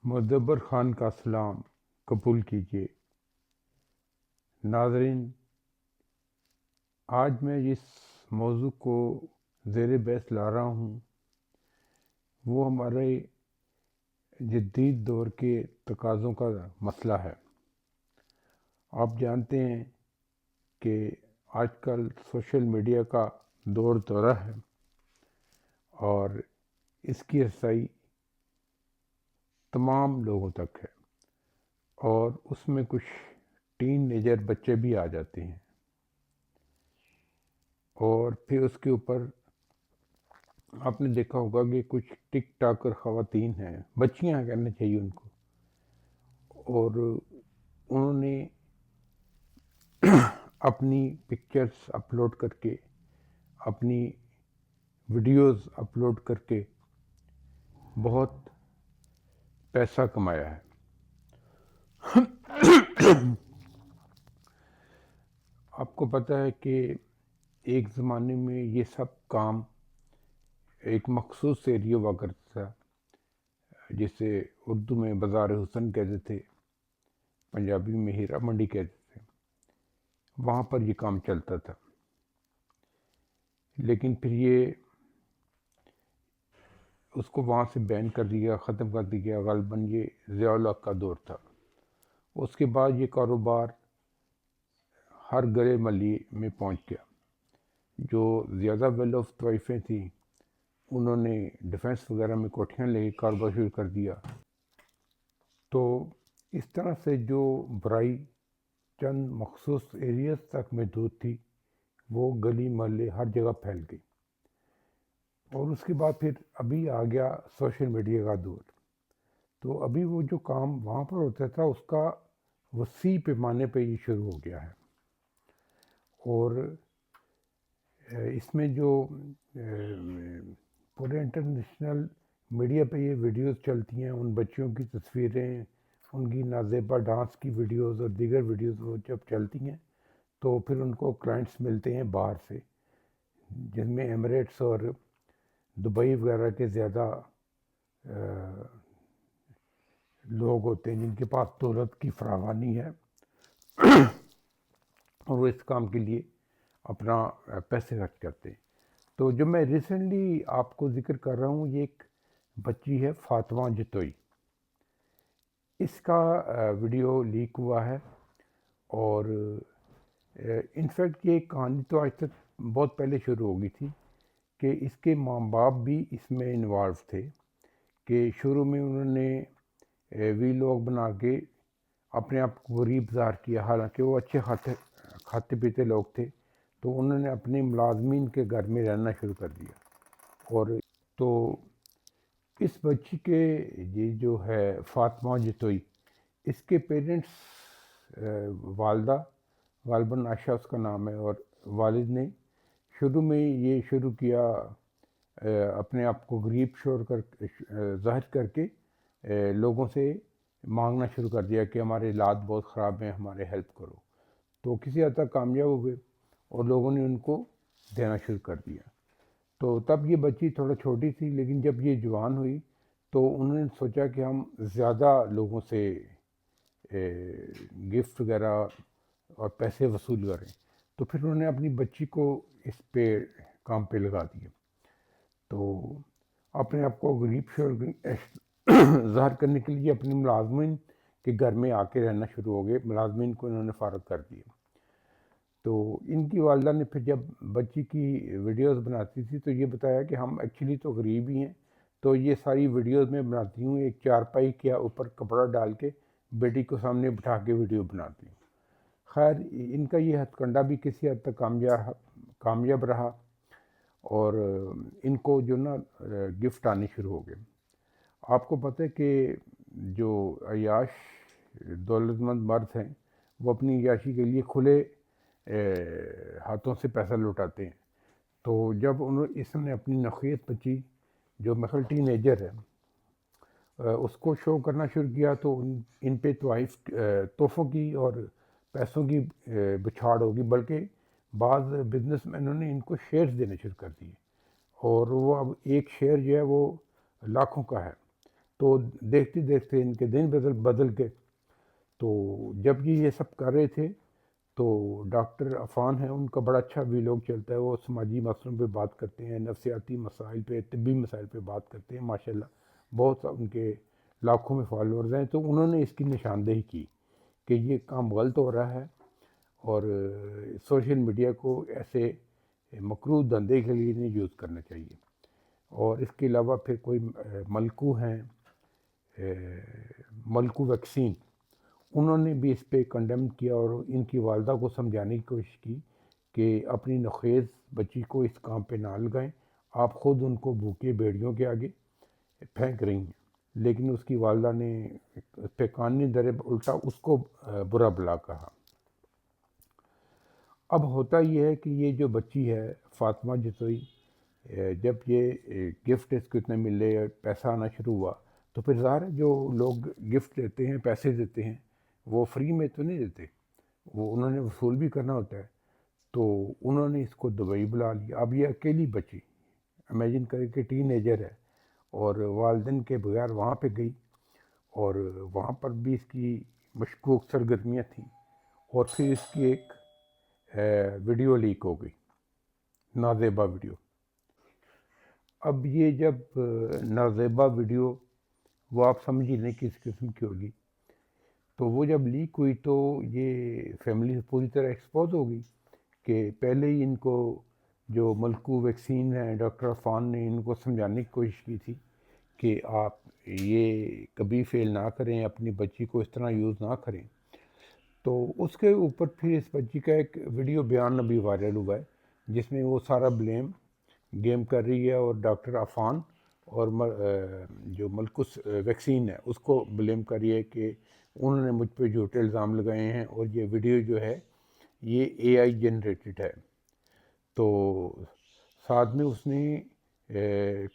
مدبر خان کا سلام قبول کیجیے۔ ناظرین، آج میں جس موضوع کو زیر بحث لا رہا ہوں وہ ہمارے جدید دور کے تقاضوں کا مسئلہ ہے۔ آپ جانتے ہیں کہ آج کل سوشل میڈیا کا دور دورہ ہے اور اس کی رسائی تمام لوگوں تک ہے، اور اس میں کچھ ٹین ایجر بچے بھی آ جاتے ہیں، اور پھر اس کے اوپر آپ نے دیکھا ہوگا کہ کچھ ٹک ٹاکر خواتین ہیں، بچیاں کہنا چاہیے ان کو، اور انہوں نے اپنی پکچرز اپلوڈ کر کے، اپنی ویڈیوز اپلوڈ کر کے بہت پیسہ کمایا ہے۔ آپ کو پتہ ہے کہ ایک زمانے میں یہ سب کام ایک مخصوص ایریا ہوا کرتا تھا، جسے اردو میں بازار حسن کہتے تھے، پنجابی میں ہیرا منڈی کہتے تھے، وہاں پر یہ کام چلتا تھا۔ لیکن پھر یہ اس کو وہاں سے بین کر دیا، ختم کر دیا، غالباً یہ ضیاء الحق کا دور تھا۔ اس کے بعد یہ کاروبار ہر گلے محلے میں پہنچ گیا۔ جو زیادہ ویل آف طوائفیں تھیں انہوں نے ڈیفنس وغیرہ میں کوٹھیاں لے کے کاروبار شروع کر دیا۔ تو اس طرح سے جو برائی چند مخصوص ایریاز تک محدود تھی وہ گلی محلے ہر جگہ پھیل گئی، اور اس کے بعد پھر ابھی آ گیا سوشل میڈیا کا دور۔ تو ابھی وہ جو کام وہاں پر ہوتا تھا اس کا وسیع پیمانے پہ یہ شروع ہو گیا ہے، اور اس میں جو پورے انٹرنیشنل میڈیا پہ یہ ویڈیوز چلتی ہیں، ان بچیوں کی تصویریں، ان کی نازیبا ڈانس کی ویڈیوز اور دیگر ویڈیوز وہ جب چلتی ہیں تو پھر ان کو کلائنٹس ملتے ہیں باہر سے، جن میں ایمریٹس اور دبئی وغیرہ کے زیادہ لوگ ہوتے ہیں جن کے پاس دولت کی فراوانی ہے، اور وہ اس کام کے لیے اپنا پیسے خرچ کرتے ہیں۔ تو جو میں ریسنٹلی آپ کو ذکر کر رہا ہوں، یہ ایک بچی ہے فاطمہ جتوئی۔ اس کا ویڈیو لیک ہوا ہے، اور انفیکٹ یہ کہانی تو آج تک بہت پہلے شروع ہو گئی تھی کہ اس کے ماں باپ بھی اس میں انوالو تھے، کہ شروع میں انہوں نے ویلاگ بنا کے اپنے آپ کو غریب ظاہر کیا، حالانکہ وہ اچھے کھاتے پیتے لوگ تھے۔ تو انہوں نے اپنے ملازمین کے گھر میں رہنا شروع کر دیا، اور تو اس بچی کے یہ جو ہے فاطمہ جتوئی، اس کے پیرنٹس والدہ غالباً عائشہ اس کا نام ہے، اور والد نے شروع میں یہ شروع کیا اپنے آپ کو غریب ظاہر کر کے لوگوں سے مانگنا شروع کر دیا کہ ہمارے حالات بہت خراب ہیں، ہمارے ہیلپ کرو۔ تو کسی حد تک کامیاب ہوئے اور لوگوں نے ان کو دینا شروع کر دیا۔ تو تب یہ بچی تھوڑا چھوٹی تھی، لیکن جب یہ جوان ہوئی تو انہوں نے سوچا کہ ہم زیادہ لوگوں سے گفٹ وغیرہ اور پیسے وصول کریں، تو پھر انہوں نے اپنی بچی کو اس پہ کام پہ لگا دیا۔ تو اپنے آپ کو غریب ظاہر کرنے کے لیے اپنی ملازمین کے گھر میں آ کے رہنا شروع ہو گئے، ملازمین کو انہوں نے فارغ کر دیا۔ تو ان کی والدہ نے پھر جب بچی کی ویڈیوز بناتی تھی تو یہ بتایا کہ ہم ایکچولی تو غریب ہی ہیں، تو یہ ساری ویڈیوز میں بناتی ہوں، ایک چارپائی کے اوپر کپڑا ڈال کے بیٹی کو سامنے بٹھا کے ویڈیو بناتی ہوں۔ خیر ان کا یہ ہتھ کنڈا بھی کسی حد تک کامیاب رہا، اور ان کو جو نا گفٹ آنے شروع ہو گئے۔ آپ کو پتہ ہے کہ جو عیاش دولت مند مرد ہیں وہ اپنی عیاشی کے لیے کھلے ہاتھوں سے پیسہ لوٹاتے ہیں۔ تو جب اس نے اپنی نوخیت بچی جو مثلاً ٹین ایجر ہے اس کو شو کرنا شروع کیا، تو ان پہ تحفوں کی اور پیسوں کی بچھاڑ ہوگی، بلکہ بعض بزنس مینوں نے ان کو شیئرز دینے شروع کر دیے، اور وہ اب ایک شیئر جو ہے وہ لاکھوں کا ہے۔ تو دیکھتے دیکھتے ان کے دن بدل گئے. تو جب یہ سب کر رہے تھے تو ڈاکٹر عفان ہیں، ان کا بڑا اچھا ویلوگ چلتا ہے، وہ سماجی مسئلوں پہ بات کرتے ہیں، نفسیاتی مسائل پہ، طبی مسائل پہ بات کرتے ہیں. ماشاءاللہ بہت ان کے لاکھوں میں فالورز ہیں. تو انہوں نے اس کی نشاندہی کی کہ یہ کام غلط ہو رہا ہے اور سوشل میڈیا کو ایسے مکروہ دھندے کے لیے نہیں یوز کرنا چاہیے. اور اس کے علاوہ پھر کوئی ملکو ہیں، ملکو ویکسین، انہوں نے بھی اس پہ کنڈیم کیا اور ان کی والدہ کو سمجھانے کی کوشش کی کہ اپنی نخیز بچی کو اس کام پہ نہ لگائیں، آپ خود ان کو بھوکے بیڑیوں کے آگے پھینک رہی ہیں. لیکن اس کی والدہ نے اس پہ کان نہیں دھرے، الٹا اس کو برا بلا کہا. اب ہوتا یہ ہے کہ یہ جو بچی ہے فاطمہ جتوئی، جب یہ گفٹ اس کو اتنے ملے، پیسہ آنا شروع ہوا، تو پھر ظاہر ہے جو لوگ گفٹ دیتے ہیں، پیسے دیتے ہیں، وہ فری میں تو نہیں دیتے، وہ انہوں نے وصول بھی کرنا ہوتا ہے. تو انہوں نے اس کو دبئی بلا لیا. اب یہ اکیلی بچی، امیجن کریں کہ ٹین ایجر ہے اور والدین کے بغیر وہاں پہ گئی، اور وہاں پر بھی اس کی مشکوک سرگرمیاں تھیں. اور پھر اس کی ایک ویڈیو لیک ہو گئی، نازیبا ویڈیو. اب یہ جب نازیبا ویڈیو، وہ آپ سمجھ ہی نہیں کس قسم کی ہوگی، تو وہ جب لیک ہوئی تو یہ فیملی پوری طرح ایکسپوز ہو گئی کہ پہلے ہی ان کو جو ملکو ویکسین ہے، ڈاکٹر عفان نے ان کو سمجھانے کی کوشش کی تھی کہ آپ یہ کبھی فیل نہ کریں، اپنی بچی کو اس طرح یوز نہ کریں. تو اس کے اوپر پھر اس بچی کا ایک ویڈیو بیان ابھی وائرل ہوا ہے جس میں وہ سارا بلیم گیم کر رہی ہے اور ڈاکٹر عفان اور جو ملکس ویکسین ہے اس کو بلیم کر رہی ہے کہ انہوں نے مجھ پہ جھوٹے الزام لگائے ہیں اور یہ ویڈیو جو ہے یہ اے آئی جنریٹڈ ہے. تو ساتھ میں اس نے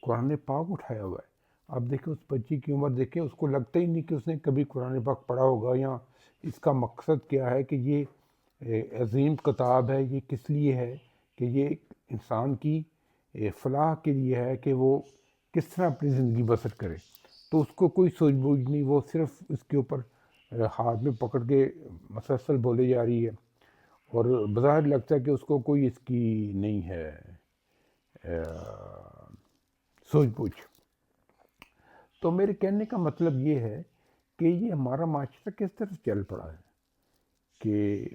قرآن پاک اٹھایا ہوا ہے. اب دیکھیں اس بچی کی عمر دیکھیں، اس کو لگتا ہی نہیں کہ اس نے کبھی قرآن پاک پڑھا ہوگا، یا اس کا مقصد کیا ہے کہ یہ عظیم کتاب ہے، یہ کس لیے ہے کہ یہ انسان کی فلاح کے لیے ہے کہ وہ کس طرح اپنی زندگی بسر کرے. تو اس کو کوئی سوچ بوجھ نہیں، وہ صرف اس کے اوپر ہاتھ میں پکڑ کے مسلسل بولے جا رہی ہے، اور بظاہر لگتا ہے کہ اس کو کوئی اس کی نہیں ہے سوچ بوجھ. تو میرے کہنے کا مطلب یہ ہے کہ یہ ہمارا معاشرہ کس طرح چل پڑا ہے کہ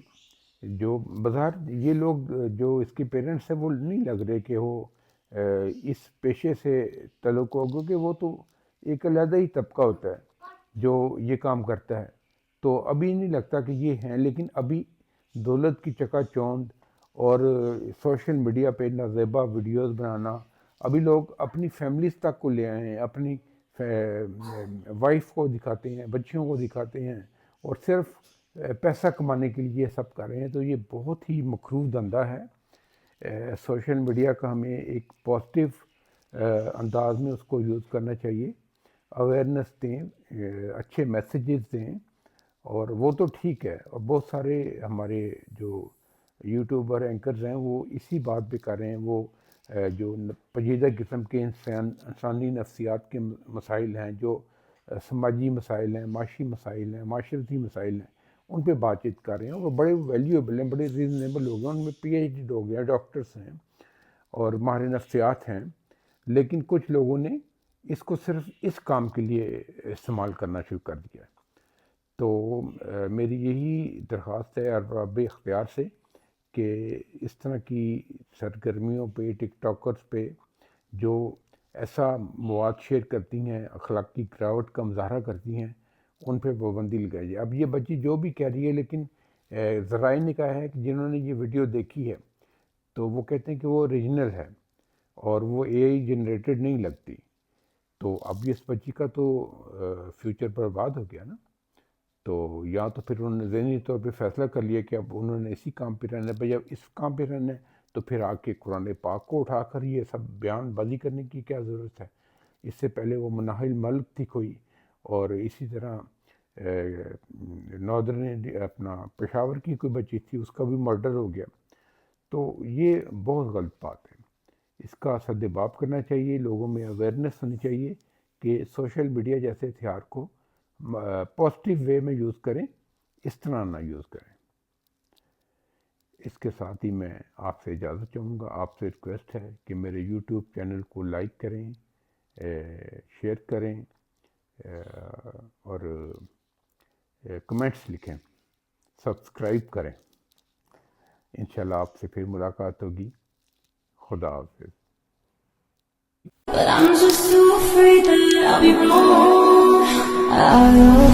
جو بظاہر یہ لوگ جو اس کے پیرنٹس ہیں وہ نہیں لگ رہے کہ وہ اس پیشے سے تعلق ہو، کیونکہ وہ تو ایک علیحدہ ہی طبقہ ہوتا ہے جو یہ کام کرتا ہے. تو ابھی نہیں لگتا کہ یہ ہیں، لیکن ابھی دولت کی چکا چوند اور سوشل میڈیا پہ نازیبا ویڈیوز بنانا، ابھی لوگ اپنی فیملیز تک کو لے آئے ہیں، اپنی وائف کو دکھاتے ہیں، بچیوں کو دکھاتے ہیں، اور صرف پیسہ کمانے کے لیے یہ سب کر رہے ہیں. تو یہ بہت ہی مکروہ دھندا ہے. سوشل میڈیا کا ہمیں ایک پازیٹیو انداز میں اس کو یوز کرنا چاہیے، اویئرنیس دیں، اچھے میسیجز دیں، اور وہ تو ٹھیک ہے. اور بہت سارے ہمارے جو یوٹیوبر اینکرز ہیں وہ اسی بات پہ کر رہے ہیں. وہ جو پیچیدہ قسم کے انسانی نفسیات کے مسائل ہیں، جو سماجی مسائل ہیں، معاشی مسائل ہیں، معاشرتی مسائل ہیں، ان پہ بات چیت کر رہے ہیں. وہ بڑے ویلیوبل ہیں، بڑے ریزنیبل لوگ ہیں، ان میں پی ایچ ڈی لوگ ہیں، ڈاکٹرس ہیں اور ماہر نفسیات ہیں. لیکن کچھ لوگوں نے اس کو صرف اس کام کے لیے استعمال کرنا شروع کر دیا ہے. تو میری یہی درخواست ہے ارباب اختیار سے کہ اس طرح کی سرگرمیوں پہ، ٹک ٹاکرز پہ جو ایسا مواد شیئر کرتی ہیں، اخلاقی گراوٹ کا مظاہرہ کرتی ہیں، ان پہ پابندی لگائی جائے. اب یہ بچی جو بھی کہہ رہی ہے، لیکن ذرائع نے کہا ہے کہ جنہوں نے یہ ویڈیو دیکھی ہے تو وہ کہتے ہیں کہ وہ اوریجنل ہے اور وہ اے آئی جنریٹڈ نہیں لگتی. تو اب اس بچی کا تو فیوچر برباد ہو گیا نا. تو یا تو پھر انہوں نے ذہنی طور پہ فیصلہ کر لیا کہ اب انہوں نے اسی کام پہ رہنا ہے. بھائی اب اس کام پہ رہنا ہے تو پھر آ کے قرآن پاک کو اٹھا کر یہ سب بیان بازی کرنے کی کیا ضرورت ہے. اس سے پہلے وہ مناہل ملک تھی کوئی، اور اسی طرح ناردرن اپنا پشاور کی کوئی بچی تھی، اس کا بھی مرڈر ہو گیا. تو یہ بہت غلط بات ہے. اس کا سد باب کرنا چاہیے، لوگوں میں اویئرنیس ہونی چاہیے کہ سوشل میڈیا جیسے ہتھیار کو پازیٹیو وے میں یوز کریں، اس طرح نہ یوز کریں۔ اس کے ساتھ ہی میں آپ سے اجازت چاہوں گا، آپ سے ریکویسٹ ہے کہ میرے یوٹیوب چینل کو لائک کریں، شیئر کریں، اور کمنٹس لکھیں، سبسکرائب کریں۔ انشاءاللہ آپ سے پھر ملاقات ہوگی۔ خدا حافظ۔ But I'm just too afraid that I'll be wrong.